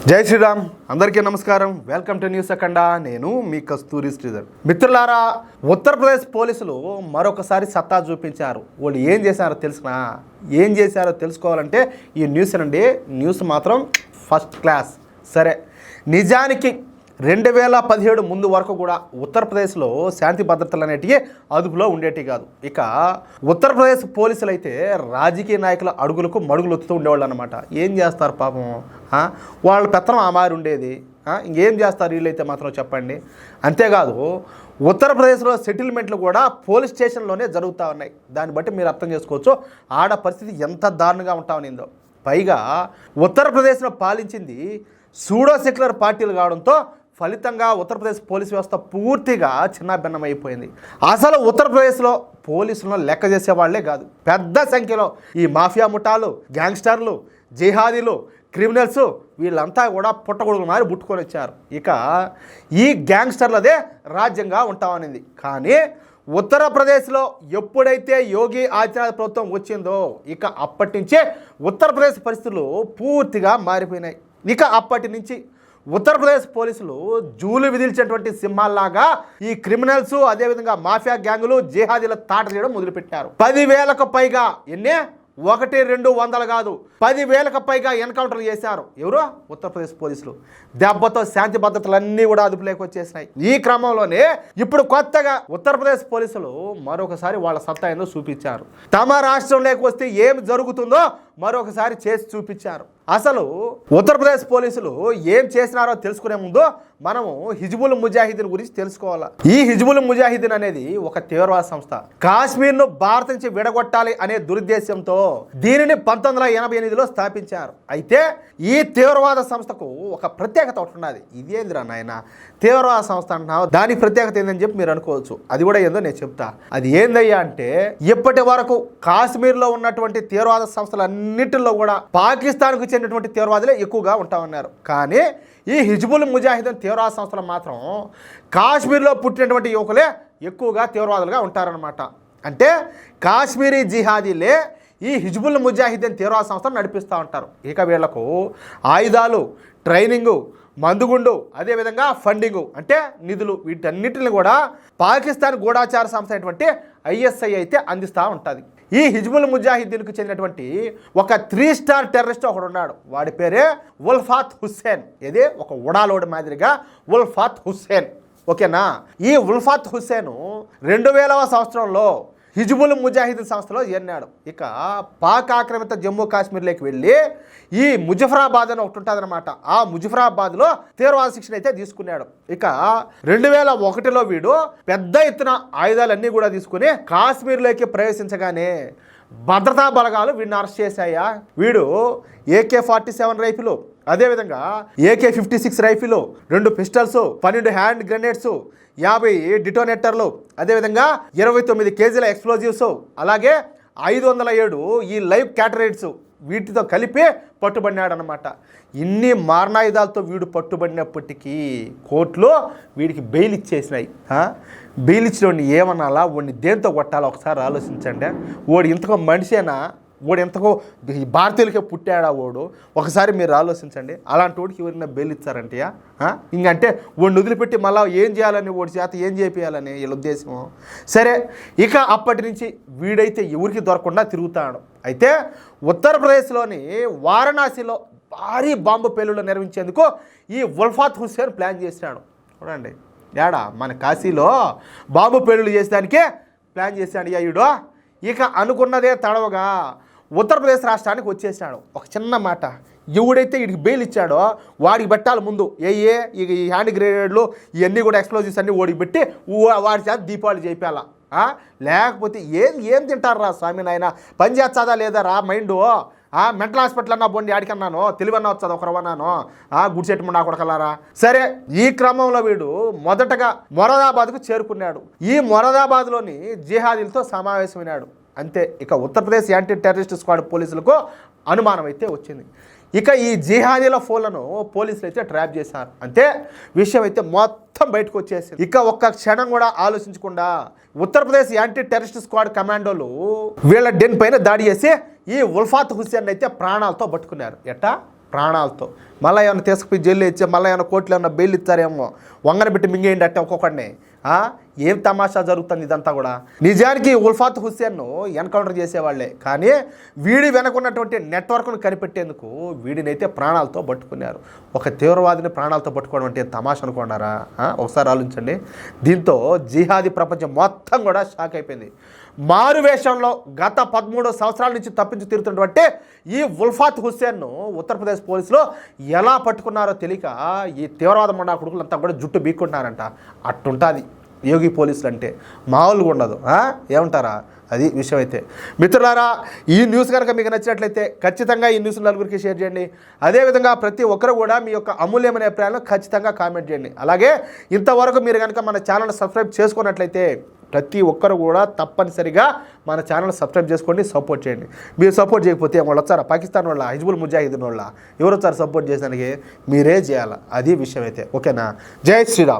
జై శ్రీరామ్. అందరికీ నమస్కారం. వెల్కమ్ టు న్యూస్ అఖండ. నేను మీ కస్తూరి శ్రీధర్. మిత్రులారా, ఉత్తరప్రదేశ్ పోలీసులు మరొకసారి సత్తా చూపించారు. వాళ్ళు ఏం చేశారో తెలుసుకోవాలంటే ఈ న్యూస్ అండి. న్యూస్ మాత్రం ఫస్ట్ క్లాస్. సరే, నిజానికి 2017 ముందు వరకు కూడా ఉత్తరప్రదేశ్లో శాంతి భద్రతలు అనేటివి అదుపులో ఉండేటి కాదు. ఇక ఉత్తరప్రదేశ్ పోలీసులు అయితే రాజకీయ నాయకుల అడుగులకు మడుగులు ఒత్తుతూ ఉండేవాళ్ళు అనమాట. ఏం చేస్తారు పాపం, వాళ్ళ పెత్తనం ఆ మారి ఉండేది. ఇంకేం చేస్తారు వీళ్ళైతే మాత్రం చెప్పండి. అంతేకాదు, ఉత్తరప్రదేశ్లో సెటిల్మెంట్లు కూడా పోలీస్ స్టేషన్లోనే జరుగుతూ ఉన్నాయి. దాన్ని బట్టి మీరు అర్థం చేసుకోవచ్చు ఆడ పరిస్థితి ఎంత దారుణంగా ఉంటా ఉన్నిందో. పైగా ఉత్తరప్రదేశ్లో పాలించింది సూడో సెక్యులర్ పార్టీలు కావడంతో ఫలితంగా ఉత్తరప్రదేశ్ పోలీస్ వ్యవస్థ పూర్తిగా చిన్నాభిన్నమైపోయింది. అసలు ఉత్తరప్రదేశ్లో పోలీసులను లెక్క చేసేవాళ్లే కాదు. పెద్ద సంఖ్యలో ఈ మాఫియా ముఠాలు, గ్యాంగ్స్టర్లు, జిహాదీలు, క్రిమినల్స్ వీళ్ళంతా కూడా పుట్టగొడుగులు మారి పుట్టుకొని వచ్చారు. ఇక ఈ గ్యాంగ్స్టర్లదే రాజ్యంగా ఉంటామనింది. కానీ ఉత్తరప్రదేశ్లో ఎప్పుడైతే యోగి ఆదిత్యనాథ్ ప్రభుత్వం వచ్చిందో ఇక అప్పటి నుంచే ఉత్తరప్రదేశ్ పరిస్థితులు పూర్తిగా మారిపోయినాయి. ఇక అప్పటి నుంచి ఉత్తరప్రదేశ్ పోలీసులు జూలు విధిల్చేటువంటి సింహాల్లాగా ఈ క్రిమినల్స్, అదేవిధంగా మాఫియా గ్యాంగులు, జిహాదీల తాట చేయడం మొదలుపెట్టారు. 10,000కు పైగా, 1-200 కాదు, 10,000కు పైగా ఎన్కౌంటర్లు చేశారు. ఎవరు? ఉత్తరప్రదేశ్ పోలీసులు. దెబ్బతో శాంతి భద్రతలన్నీ కూడా అదుపులోకి వచ్చేసినాయి. ఈ క్రమంలోనే ఇప్పుడు కొత్తగా ఉత్తరప్రదేశ్ పోలీసులు మరొకసారి వాళ్ళ సత్తా ఏందో చూపించారు. తమ రాష్ట్రంలోకి వస్తే ఏం జరుగుతుందో మరొకసారి చేసి చూపించారు. అసలు ఉత్తరప్రదేశ్ పోలీసులు ఏం చేసినారో తెలుసుకునే ముందు మనము హిజ్బుల్ ముజాహిదీన్ గురించి తెలుసుకోవాలి. ఈ హిజ్బుల్ ముజాహిదీన్ అనేది ఒక తీవ్రవాద సంస్థ. కాశ్మీర్ను భారత్ నుంచి విడగొట్టాలి అనే దురుద్దేశంతో దీనిని 1988లో స్థాపించారు. అయితే ఈ తీవ్రవాద సంస్థకు ఒక ప్రత్యేకత ఒకటి ఉన్నది. ఇదేందిరా నాయన, తీవ్రవాద సంస్థ అంటున్నావు, దానికి ప్రత్యేకత ఏందని చెప్పి మీరు అనుకోవచ్చు. అది కూడా ఏందో నేను చెప్తా. అది ఏందయ్యా అంటే, ఇప్పటి వరకు కాశ్మీర్లో ఉన్నటువంటి తీవ్రవాద సంస్థలన్నిటిలో కూడా పాకిస్తాన్కు చెందినటువంటి తీవ్రవాదులే ఎక్కువగా ఉంటామన్నారు. కానీ ఈ హిజ్బుల్ ముజాహిదీన్ తీవ్రవాద సంస్థలు మాత్రం కాశ్మీర్లో పుట్టినటువంటి యువకులే ఎక్కువగా తీవ్రవాదులుగా ఉంటారనమాట. అంటే కాశ్మీరీ జిహాదీలే ఈ హిజ్బుల్ ముజాహిదీన్ తీవ్రవాద సంస్థను నడిపిస్తూ ఉంటారు. ఇక వీళ్లకు ఆయుధాలు, ట్రైనింగు, మందుగుండు, అదేవిధంగా ఫండింగు అంటే నిధులు, వీటన్నిటిని కూడా పాకిస్తాన్ గూఢాచార సంస్థ అయినటువంటి ISI అయితే అందిస్తూ ఉంటుంది. ఈ హిజ్బుల్ ముజాహిద్దీన్కు చెందినటువంటి ఒక 3 స్టార్ టెర్రరిస్ట్ ఒకడు ఉన్నాడు. వాడి పేరే ఉల్ఫాత్ హుస్సేన్. ఇదే ఒక ఉడాలోడి మాదిరిగా ఉల్ఫాత్ హుస్సేన్. ఓకేనా? ఈ ఉల్ఫాత్ హుస్సేన్ 2000వ సంవత్సరంలో హిజ్బుల్ ముజాహిదీన్ సంస్థలో చేరినాడు. ఇక పాక్ ఆక్రమిత జమ్మూ కాశ్మీర్లోకి వెళ్ళి ఈ ముజఫరాబాద్ అని ఒకటి ఉంటుంది అనమాట. ఆ ముజఫరాబాద్లో తీవ్రవాద శిక్షణ అయితే తీసుకున్నాడు. ఇక 2001లో వీడు పెద్ద ఎత్తున ఆయుధాలన్నీ కూడా తీసుకుని కాశ్మీర్లోకి ప్రవేశించగానే భద్రతా బలగాలు వీడిని అరెస్ట్ చేశాయా. వీడు AK-47 రైఫిల్, అదేవిధంగా AK-56 rifle, 2 pistols, 12 hand grenades, 50 డిటోనేటర్లు, అదేవిధంగా 29 కేజీల ఎక్స్ప్లోజివ్స్, అలాగే 507 ఈ లైవ్ క్యాటరేట్స్ వీటితో కలిపి పట్టుబడినాడనమాట. ఇన్ని మారణాయుధాలతో వీడు పట్టుబడినప్పటికీ కోర్టులో వీడికి బెయిల్ ఇచ్చేసినాయి. బెయిల్ ఇచ్చినోడిని ఏమనాలా, వాడిని దేంతో కొట్టాలో ఒకసారి ఆలోచించండి. వాడు ఇంతకో మనిషేనా, వాడు ఎంతకో భారతీయులకే పుట్టాడా వాడు? ఒకసారి మీరు ఆలోచించండి. అలాంటి వాడికి ఎవరైనా బెయిల్ ఇచ్చారంటే ఇంకంటే వాడిని వదిలిపెట్టి మళ్ళీ ఏం చేయాలని, వాడి చేత ఏం చేయాలని వీళ్ళ ఉద్దేశం. సరే, ఇక అప్పటి నుంచి వీడైతే ఎవరికి దొరకకుండా తిరుగుతాడు. అయితే ఉత్తరప్రదేశ్లోని వారణాసిలో భారీ బాంబు పేలుళ్లు నిర్వహించేందుకు ఈ ఉల్ఫాత్ హుస్సేన్ ప్లాన్ చేశాడు. చూడండి, ఏడా మన కాశీలో బాంబు పేలుళ్లు చేసేదానికే ప్లాన్ చేశాడు అయ్యుడు. ఇక అనుకున్నదే తడవగా ఉత్తరప్రదేశ్ రాష్ట్రానికి వచ్చేసాడు. ఒక చిన్న మాట, ఎవడైతే వీడికి బెయిల్ ఇచ్చాడో వాడికి పెట్టాలి ముందు ఈ హ్యాండ్ గ్రెనేడ్లు ఇవన్నీ కూడా ఎక్స్ప్లోజివ్స్ అన్నీ ఓడికి పెట్టి వాడి చేత దీపావళి చేయాల. లేకపోతే ఏం తింటారా స్వామి నాయన, పని చేస్తుందా లేదా రా మైండు? మెంటల్ హాస్పిటల్ అన్నా బోండి ఆడికన్నాను, తెలివన్నా వచ్చాది ఒకరవన్నాను, గుడిచెట్టు నా కొడకలారా. సరే, ఈ క్రమంలో వీడు మొదటగా మొరాదాబాద్కు చేరుకున్నాడు. ఈ మొరాదాబాద్లోని జిహాదీలతో సమావేశమైనాడు. అంతే, ఇక ఉత్తరప్రదేశ్ యాంటీ టెర్రరిస్ట్ స్క్వాడ్ పోలీసులకు అనుమానం అయితే వచ్చింది. ఇక ఈ జిహాదీల ఫోన్లను పోలీసులు అయితే ట్రాప్ చేశారు. అంతే, విషయం అయితే మొత్తం బయటకు వచ్చేసింది. ఇక ఒక్క క్షణం కూడా ఆలోచించకుండా ఉత్తరప్రదేశ్ యాంటీ టెర్రరిస్ట్ స్క్వాడ్ కమాండోలు వీళ్ళ డెన్ పైన దాడి చేసి ఈ ఉల్ఫాత్ హుస్సేన్ అయితే ప్రాణాలతో పట్టుకున్నారు. ఎట్టా ప్రాణాలతో. మళ్ళీ ఏమైనా తీసుకుపోయి జైలు ఇచ్చే, మళ్ళీ ఏమైనా కోర్టులో ఏమైనా బెయిల్ ఇస్తారేమో, వంగన పెట్టి మింగేయండి అంటే ఒక్కొక్కడిని. ఏం తమాషా జరుగుతుంది ఇదంతా కూడా. నిజానికి ఉల్ఫాత్ హుస్సేన్ను ఎన్కౌంటర్ చేసేవాళ్లే, కానీ వీడి వెనకున్నటువంటి నెట్వర్క్ను కనిపెట్టేందుకు వీడినైతే ప్రాణాలతో పట్టుకున్నారు. ఒక తీవ్రవాదిని ప్రాణాలతో పట్టుకోవడం అంటే తమాషా అనుకున్నారా? ఒకసారి ఆలోచించండి. దీంతో జిహాదీ ప్రపంచం మొత్తం కూడా షాక్ అయిపోయింది. మారువేషంలో గత 13 సంవత్సరాల నుంచి తప్పించి తీరుతున్నటువంటి ఈ ఉల్ఫాత్ హుస్సేన్ను ఉత్తరప్రదేశ్ పోలీసులు ఎలా పట్టుకున్నారో తెలియక ఈ తీవ్రవాద మండా కొడుకులంతా కూడా జుట్టు బీక్కుంటున్నారంట. అట్టుంటుంది యోగి పోలీసులు అంటే, మామూలుగా ఉండదు. ఏమంటారా? అది విషయం. అయితే మిత్రులారా, ఈ న్యూస్ కనుక మీకు నచ్చినట్లయితే ఖచ్చితంగా ఈ న్యూస్ నలుగురికి షేర్ చేయండి. అదేవిధంగా ప్రతి ఒక్కరు కూడా మీ యొక్క అమూల్యమైన అభిప్రాయాలను ఖచ్చితంగా కామెంట్ చేయండి. అలాగే ఇంతవరకు మీరు కనుక మన ఛానల్ సబ్స్క్రైబ్ చేసుకున్నట్లయితే ప్రతి ఒక్కరు కూడా తప్పనిసరిగా మన ఛానల్ సబ్స్క్రైబ్ చేసుకోండి, సపోర్ట్ చేయండి. మీరు సపోర్ట్ చేయకపోతే వాళ్ళు వచ్చారా? పాకిస్తాన్ వాళ్ళ, హిజ్బుల్ ముజాహిదీన్ వాళ్ళ, ఎవరు వచ్చారు సపోర్ట్ చేసేదానికి? మీరే చేయాలి. అది విషయం అయితే. ఓకేనా? జై శ్రీరామ్.